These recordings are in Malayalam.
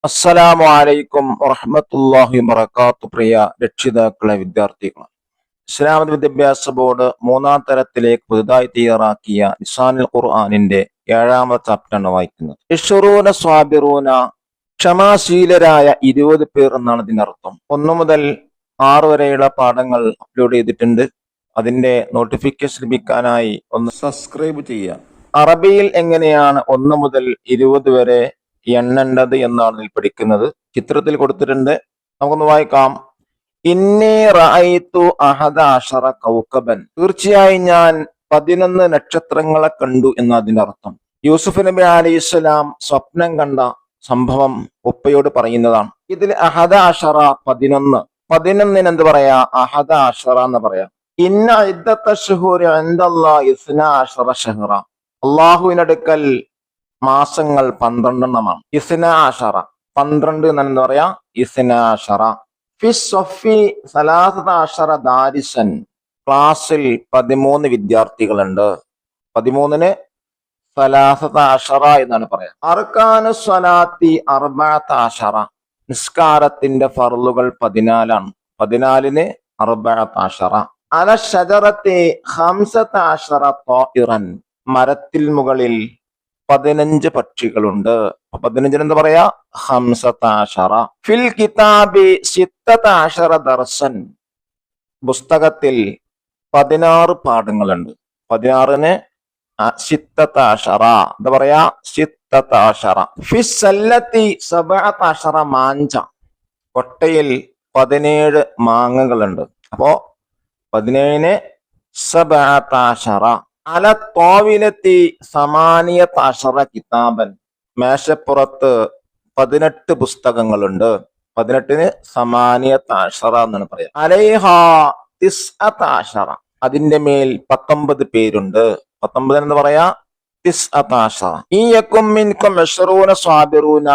അസ്സലാമു അലൈക്കും വറഹ്മത്തുള്ളാഹി വബറകാതുഹു. പ്രിയ രക്ഷിതാക്കളെ, വിദ്യാർത്ഥികളെ, ഇസ്ലാമിക വിദ്യാഭ്യാസ ബോർഡ് മൂന്നാം തരത്തിലേക്ക് പുതുതായി തയ്യാറാക്കിയ ലിസാനുൽ ഖുർആനിന്റെ 7ാമത്തെ ചാപ്റ്ററാണ് വായിക്കുന്നത്. ഇശ്റൂന സ്വാബിറൂന, ക്ഷമാശീലരായ 20 പേർ എന്നാണ് ഇതിനർത്ഥം. 1 മുതൽ 6 വരെയുള്ള പാഠങ്ങൾ അപ്ലോഡ് ചെയ്തിട്ടുണ്ട്. അതിന്റെ നോട്ടിഫിക്കേഷൻ ലഭിക്കാനായി ഒന്ന് സബ്സ്ക്രൈബ് ചെയ്യുക. അറബിയിൽ എങ്ങനെയാണ് 1 മുതൽ 20 വരെ എണ്ണേണ്ടത് എന്നാണ് ഇതിൽ പഠിക്കുന്നത്. ചിത്രത്തിൽ കൊടുത്തിട്ടുണ്ട്, നമുക്കൊന്ന് വായിക്കാം. ഇന്നി റഅയ്തു അഹദ അശറ കൗകബൻ, തീർച്ചയായും ഞാൻ 11 നക്ഷത്രങ്ങളെ കണ്ടു എന്ന് അതിനർത്ഥം. യൂസുഫ് നബി അലൈഹിസ്സലാം സ്വപ്നം കണ്ട സംഭവം ഉപ്പയോട് പറയുന്നതാണ്. ഇതിൽ അഹദ അശറ 11 എന്ത് പറയാ? അഹദ അശറ എന്ന് പറയാം. ഇന്ന ഇദ്ദത്ത ശുഹൂരി ഇൻദല്ലാഹി 12 ശഹ്റ, അല്ലാഹുവിനടുക്കൽ മാസങ്ങൾ 12 ഇസ്നാഅശറ, 12 എന്ന് പറയാ ഇസ്നാഅശറ. ഫിസ്സഫി 13 ദാരിസൻ, ക്ലാസ്സിൽ 13 വിദ്യാർത്ഥികളുണ്ട്. 13-ന് 13 എന്നാണ് പറയാ. അർക്കാനു സ്വലാത്തി 14, നിസ്കാരത്തിന്റെ ഫർളുകൾ 14ആണ്. 14-ന് 14. അല ഷജറത്തി 15 ത്വാഇറൻ, മരത്തിൽ മുകളിൽ 15 പക്ഷികളുണ്ട്. 15 എന്താ പറയാ? 15. ഫിൽ കിതാബി 16 ദർസൻ, പുസ്തകത്തിൽ 16 പാഠങ്ങളുണ്ട്. 16-ന് 16 എന്താ പറയാ? 16. ഫിസ്സല്ലത്തി 17 മാഞ്ച, കൊട്ടയിൽ 17 മാങ്ങകളുണ്ട്. അപ്പോ 17-ന് 17. അല തോവിലെത്തി 18 കിതാബൻ, മേശപ്പുറത്ത് 18 പുസ്തകങ്ങളുണ്ട്. 18-ന് 18 എന്നാണ് പറയാ. അലൈഹ 19, അതിന്റെ മേൽ 19 പേരുണ്ട്. 19 എന്ന് പറയാ 19. ഈ യകും മിൻകും 20 സ്വാബിറൂന,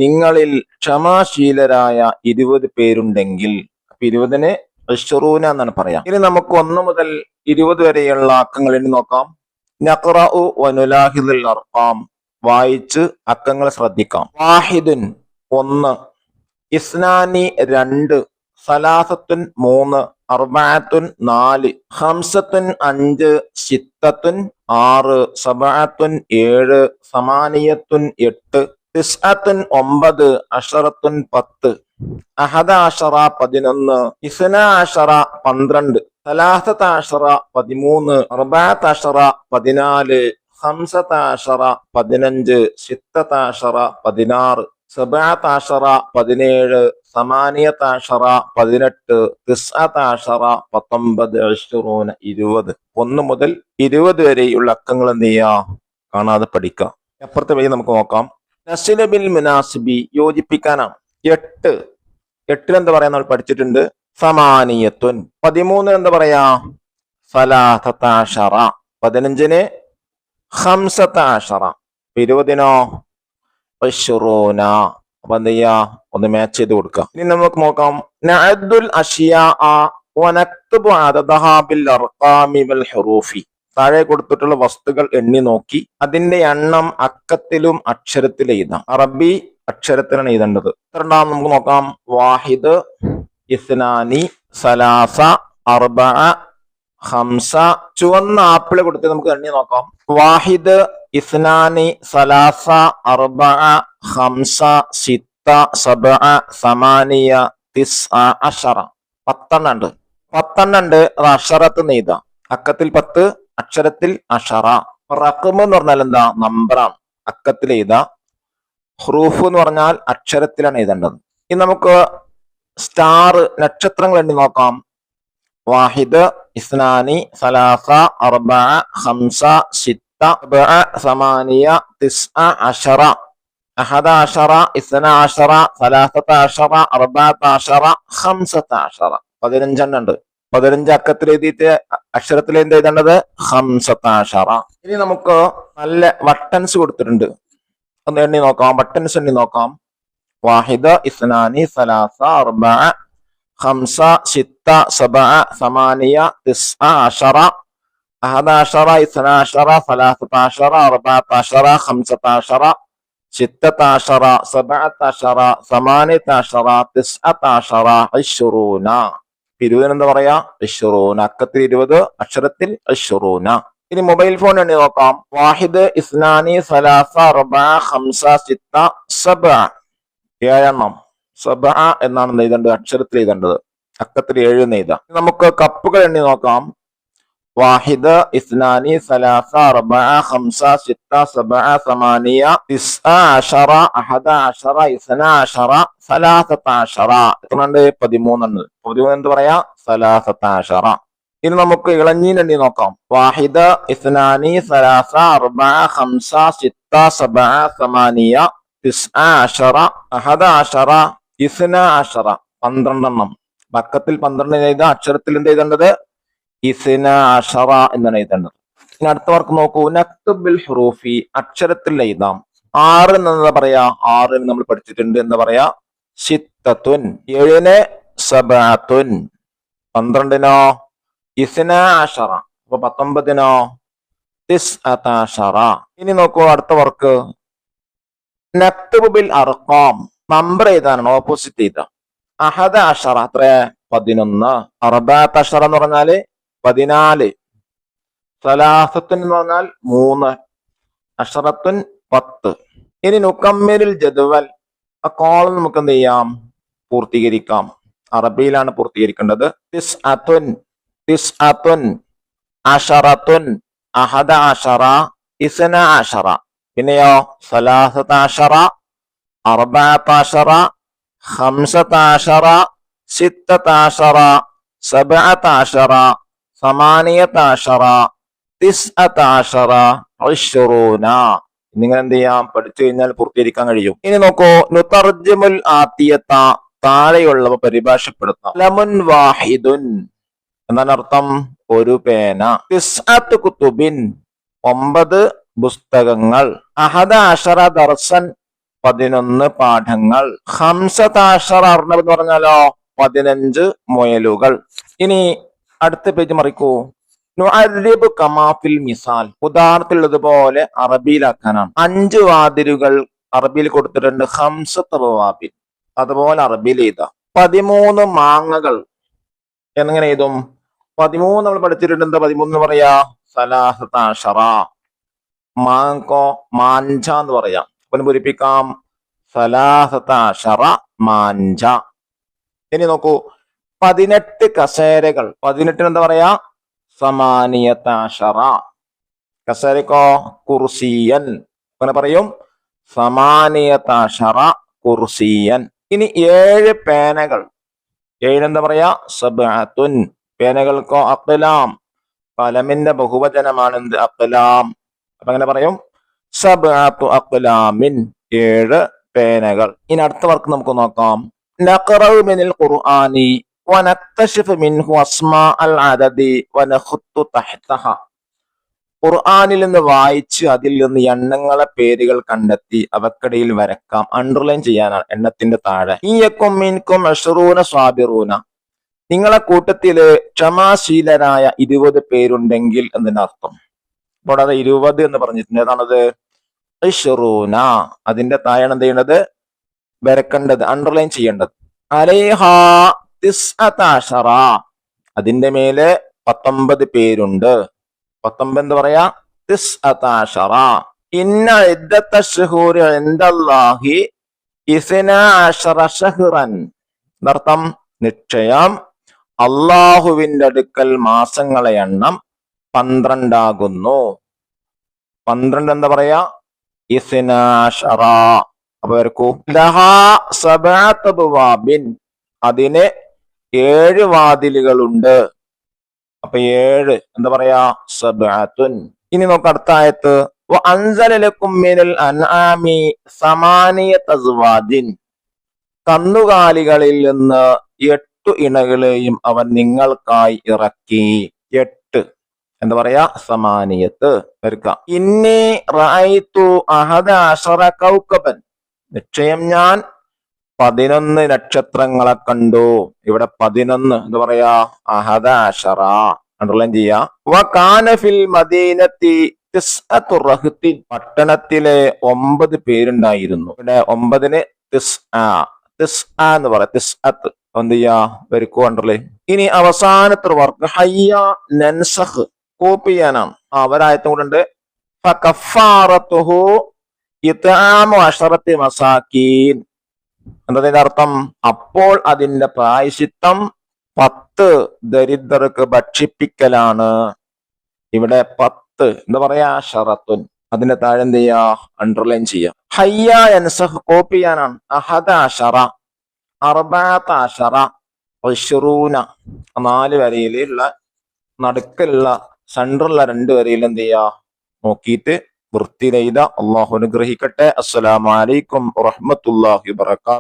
നിങ്ങളിൽ ക്ഷമാശീലരായ 20 പേരുണ്ടെങ്കിൽ. 20-ന് 20 എന്നാണ് പറയാം. ഇനി നമുക്ക് 1 മുതൽ 20 വരെയുള്ള അക്കങ്ങൾ എണ്ണി നോക്കാം. നഖ്റഉ വനുലാഹിദുൽ അർഖാം, വായിച്ച് അക്കങ്ങൾ ശ്രദ്ധിക്കാം. വാഹിദുൻ 1, ഇസ്നാനി 2, സലാസത്തുൻ 3, അർബഅത്തുൻ 4, ഖംസത്തുൻ 5, സിത്തത്തുൻ 6, സബഅത്തുൻ 7, സമാനിയത്തുൻ 8, തിസ്അത്തുൻ 9, അശറത്തുൻ 10, അഹദ അശറ 11, ഇസ്നാഅശറ 12, 13 13, 14 14, 15 15, 16 16, 17 17, 18 18, 19 19, 20. 1 മുതൽ 20 വരെയുള്ള അക്കങ്ങൾ എന്ത് ചെയ്യാ? കാണാതെ പഠിക്കാം. അപ്പുറത്തെ വഴി നമുക്ക് നോക്കാം. നസ്ല ബിൽ മുനാസിബി, യോജിപ്പിക്കാനാണ്. 8 എന്താ പറയാ? നമ്മൾ പഠിച്ചിട്ടുണ്ട്. സമാനിയത്തുൻ 13 എന്താ പറയാ? സലാസത. 15-ന് 15. 20-നോ 20. അപ്പൊ എന്ത് ചെയ്യാ? ഒന്ന് മാച്ച് ചെയ്ത് കൊടുക്കുക. ഇനി നമുക്ക് നോക്കാം. നഅദ്ദുൽ അഷിയാ വനക്തുബു അദദഹാ ബിൽ അർഖാമി വൽ ഹുറൂഫി, താഴെ കൊടുത്തിട്ടുള്ള വസ്തുക്കൾ എണ്ണി നോക്കി അതിന്റെ എണ്ണം അക്കത്തിലും അക്ഷരത്തിലും എഴുതാം. അറബി അക്ഷരത്തിലാണ് എഴുതേണ്ടത്. എത്രണ്ടാവും നമുക്ക് നോക്കാം. വാഹിദ്, ഇസ്നാനി, സലാസ, അർബഅ, ഖംസ. ചുവന്ന ആപ്പിള് കൊടുത്ത് നമുക്ക് എണ്ണി നോക്കാം. വാഹിദ്, ഇസ്നാനി, സലാസ, അർബഅ, ഖംസ, സിത്ത, സബഅ, സമാനിയ, തിസ്അ, അശറ. 10 ഉണ്ട്. 10 ഉണ്ട്. അത് അഷറത്ത് എഴുതാം. അക്കത്തിൽ 10, അക്ഷരത്തിൽ അഷറ. റഖ്മ് എന്ന് പറഞ്ഞാൽ എന്താ? നമ്പറാണ്. അക്കത്തിൽ എഴുതാം. ഹുറൂഫ് എന്ന് പറഞ്ഞാൽ അക്ഷരത്തിലാണ് എഴുതേണ്ടത്. ഇനി നമുക്ക് സ്റ്റാർ, നക്ഷത്രങ്ങൾ എണ്ണി നോക്കാം. വാഹിദ്, ഇസ്നാനി, സലാസ, അർബഅ, ഖംസ, സിത്ത, സബഅ, സമാനിയ, തിസ്അ, അശറ, അഹദ അശറ, ഇസ്നാഅശറ, സലാസത അശറ, അർബഅത അശറ, ഖംസത അശറ. 15 ഉണ്ട്. 15 അക്കത്തിൽ എഴുതിയിട്ട് അക്ഷരത്തിൽ എന്ത് എഴുതേണ്ടത്? ഖംസത അശറ. ഇനി നമുക്ക് നല്ല ബട്ടൺസ് കൊടുത്തിട്ടുണ്ട്, ഒന്ന് എണ്ണി നോക്കാം. ബട്ടൺസ് എണ്ണി നോക്കാം. വാഹിദ്, ഇസ്നാനി, സലാസ, അർബഅ, ഖംസ, സിത്ത, സബഅ, സമാനിയ, തിസ്അ, അശറ, അഹദ അശറ, ഇസ്നാഅശറ, സലാസത അശറ, അർബഅത അശറ, ഖംസത അശറ, സിത്തത്താശറ, സബഅത്താശറ, സമാനിയത്താശറ, തിസ്അത്താശറ, ഇശ്റൂന. 20 എന്താ പറയാ? ഇശ്റൂന. അക്കത്തിൽ 20, അക്ഷരത്തിൽ ഇശ്റൂന. ഇനി മൊബൈൽ ഫോൺ എണ്ണി നോക്കാം. വാഹിദ്, ഇസ്നാനി, സലാസ, റബഅ, ഖംസ, സിത്ത, സബഅ. 7 എണ്ണം. സബഅ എന്നാണ് എഴുതേണ്ടത്, അക്ഷരത്തിൽ എഴുതേണ്ടത്. അക്കത്തിൽ 7 എന്ന് എഴുതാം. നമുക്ക് കപ്പുകൾ എണ്ണി നോക്കാം. വാഹിദ്, ഇസ്നാനി, സലാസ, റബഅ, ഖംസ, സിത്ത, സബഅ, സമാനിയ, തിസ്അ അശറ, അഹദ അശറ, ഇസ്ന അശറ, സലാസത്ത അശറ. എത്രണ്ട്? 13. 13 എന്ത് പറയാ? സലാസത്ത അശറ. ഇനി നമുക്ക് ഇളഞ്ഞീൻ എണ്ണി നോക്കാം. വാഹിദ്, ഇസ്നാനി, സലാസ, റബഅ, ഖംസ, സിത്ത, സബഅ, സമാനിയ, തിസ്അ അശറ, അഹദ അശറ, ഇസ്ന അശറ. 12 എണ്ണം. ബക്കത്തിൽ 12 എഴുതാ, അക്ഷരത്തിൽ എന്ത് എഴുതേണ്ടത്? ഇസ്ന അശറ എന്നാണ് എഴുതേണ്ടത്. ഇനി അടുത്ത വർക്ക് നോക്കൂ. നക്തുബ് ബിൽ ഹുറൂഫി, അക്ഷരത്തിൽ എഴുതാം. 6 എന്താ പറയാ? 6 നമ്മൾ പഠിച്ചിട്ടുണ്ട്. എന്താ പറയാ? സിത്തത്തുൻ. 7 സബഅത്തുൻ. 12 ഇസ്ന അശറ. അപ്പൊ 19 തിസ്അത അശറ. ഇനി നോക്കൂ അടുത്ത വർക്ക്. നക്തുബ് ബിൽ അർഖാം, നമ്പർ എഴുതാനാണ്, ഓപ്പോസിറ്റ് എഴുതാം. അഹദ അശറ അത്ര 11. അർബഅത അശറ എന്ന് പറഞ്ഞാല് 14. സലാസത്തുൻ എന്ന് പറഞ്ഞാൽ 3. അശറത്തുൻ 10. ഇനി നുക്കമ്മിലുൽ ജദ്വൽ, ആ കോളം നമുക്ക് എന്ത് ചെയ്യാം? പൂർത്തീകരിക്കാം. അറബിയിലാണ് പൂർത്തീകരിക്കേണ്ടത്. തിസ്അത്തുൻ, തിസ്അത്തുൻ, അശറത്തുൻ, അഹദ അശറ, ഇസ്ന അശറ. പിന്നെയോ സലാസത അശറ, അർബഅത അശറ, ഖംസത അശറ, സിത്തത അശറ, സബഅത അശറ, സമാനിയത അശറ, തിസ്അത അശറ, ഇശ്റൂന. എന്നിങ്ങനെ എന്ത് ചെയ്യാം? പഠിച്ചു കഴിഞ്ഞാൽ പൂർത്തീകരിക്കാൻ കഴിയും. ഇനി നോക്കൂ. നുതർജിമുൽ ആതിയത, താഴെയുള്ളവ പരിഭാഷപ്പെടുത്താം. ലമുൻ വാഹിദുൻ എന്നാണ് അർത്ഥം? ഒരു പേന. തിസ്അത്ത് കുതുബിൻ, 9 പുസ്തകങ്ങൾ. അഹദ അശറ ദർസൻ, 11 പാഠങ്ങൾ. ഖംസത അശറ അർണബ് എന്ന് പറഞ്ഞാലോ 15 മുയലുകൾ. ഇനി അടുത്ത പേജ് മറിക്കൂ. നുഅദ്ദിബ് കമാ ഫിൽ മിസാൽ, ഉദാഹരണത്തിലുള്ളതുപോലെ അറബിയിലാക്കാനാണ്. 5 വാതിലുകൾ അറബിയിൽ കൊടുത്തിട്ടുണ്ട്. ഖംസത ബവാബിൻ, അതുപോലെ അറബിയിൽ എഴുതാം. 13 മാങ്ങകൾ എങ്ങനെ എഴുതും? 13 നമ്മൾ പഠിച്ചിട്ടുണ്ട്. എന്താ 13 എന്ന് പറയാ? സലാസത അശറ. മാങ്കോ മാഞ്ച എന്ന് പറയാം. അപ്പം പൂരിപ്പിക്കാം. സലാസത അശറ മാഞ്ച. ഇനി നോക്കൂ. 18 കസേരകൾ. 18 എന്താ പറയാ? സമാനിയത അശറ. കസേരക്കോ കുർസിയൻ. അങ്ങനെ പറയും, സമാനിയത അശറ കുർസിയൻ. ഇനി 7 പേനകൾ. 7 എന്താ പറയാ? സബഅത്തുൻ. പേനകൾക്കോ അഖ്ലാം. കലമിന്റെ ബഹുവചനമാണ് എന്ത്? അഖ്ലാം. അപ്പൊ അങ്ങനെ പറയും, സബഅത്തു അഖ്ലാമിൻ, 7 പേനകൾ. ഇനി അടുത്ത വർക്ക് നമുക്ക് നോക്കാം. നഖറഉ മിനൽ ഖുർആനി വനക്തശിഫു മിൻഹു അസ്മാഅൽ അദദി വനഖുത്തു തഹ്തഹ. ഖുർആനിൽ നിന്ന് വായിച്ച് അതിൽ നിന്ന് എണ്ണങ്ങളെ പേരുകൾ കണ്ടെത്തി അവക്കിടയിൽ വരക്കാം. അണ്ടർലൈൻ ചെയ്യാനാണ് എണ്ണത്തിന്റെ താഴെ. ഇയക്കും മിൻകും അശ്റൂന സ്വാബിറൂന, നിങ്ങളെ കൂട്ടത്തില് ക്ഷമാശീലരായ 20 പേരുണ്ടെങ്കിൽ എന്നതിനർത്ഥം. അപ്പോൾ അത് 20 എന്ന് പറഞ്ഞിട്ടുണ്ട്. ഏതാണത്? ഇശ്റൂന. അതിന്റെ താഴെയാണ് എന്ത് ചെയ്യേണ്ടത്? വരക്കേണ്ടത്, അണ്ടർലൈൻ ചെയ്യേണ്ടത്. അലൈഹ തിസ്അത അശറ, അതിന്റെ മേലെ 19 പേരുണ്ട്. 19 എന്താ പറയാ? തിസ്അത അശറ. ഇന്ന ഇദ്ദത്ത ശുഹൂരി ഇൻദല്ലാഹി 12 ശഹ്റൻ. എന്നർത്ഥം നിശ്ചയം അള്ളാഹുവിന്റെ അടുക്കൽ മാസങ്ങളെ എണ്ണം 12 ആകുന്നു. 12 എന്താ പറയാ? 12. അപ്പൊ വരക്കൂ. ലഹാ സബഅത്ത് അബ്വാബിൻ, അതിന് 7 വാതിലുകളുണ്ട്. അപ്പൊ 7 എന്താ പറയാ? സബഅത്തുൻ. ഇനി നോക്ക് അടുത്ത ആയത്ത്. വഅൻസല ലക്കും മിനൽ അൻആമി 8 അസ്വാജിൻ, കന്നുകാലികളിൽ നിന്ന് 8 ഇണകളെയും അവൻ നിങ്ങൾക്കായി ഇറക്കി. 8 എന്താ പറയാ? സമാനിയത്ത്. വരക്കാം. ഇന്നി റഅയ്തു അഹദ അശറ കൗകബൻ, നിശ്ചയം ഞാൻ 11 നക്ഷത്രങ്ങളെ കണ്ടു. ഇവിടെ 11 എന്താ പറയാ? അഹദ അശറ. അണ്ടർലൈൻ ചെയ്യാ. വകാന ഫിൽ മദീനത്തി തിസ്അത്തു റഹ്തിൻ പട്ടണത്തിലെ 9 പേരുണ്ടായിരുന്നു. ഇവിടെ 9-ന് തിസ്ആ എന്ന് പറയാം. തിസ്അത്ത് എന്ത് ചെയ്യാ വരിക്കുണ്ടല്ലേ. ഇനി അവസാനത്തെ വർക്ക് ഹയ്യ നൻസഖ് കോപ്പി ചെയ്യാനാണ്. ഒരായത്തും കൂടെ ഉണ്ട്. ഫകഫാറത്തുഹു ഇത്ആമു അശറത്തി മസാക്കീൻ. എന്നതിന്റെ അർത്ഥം അപ്പോൾ അതിന്റെ പ്രായശ്ചിത്തം 10 ദരിദ്രർക്ക് ഭക്ഷിപ്പിക്കലാണ്. ഇവിടെ 10 എന്താ പറയാ ഷറത്തുൻ. അതിന്റെ താഴെ എന്ത് ചെയ്യാ അണ്ടർലൈൻ ചെയ്യാം. ഹയ്യ യൻസഖ് കോപ്പി ചെയ്യാനാണ്. അഹദ അശറ അർബഅത അശറ ഇശ്റൂന 4 വരിയിലുള്ള നടുക്കുള്ള സെൻട്രലുള്ള 2 വരിയിൽ എന്ത് ചെയ്യാ നോക്കിയിട്ട് വൃത്തിയിലെയ്ത. അള്ളാഹു അനുഗ്രഹിക്കട്ടെ. അസ്സലാമു അലൈക്കും വറഹ്മത്തുള്ളാഹി വബറകാതുഹു.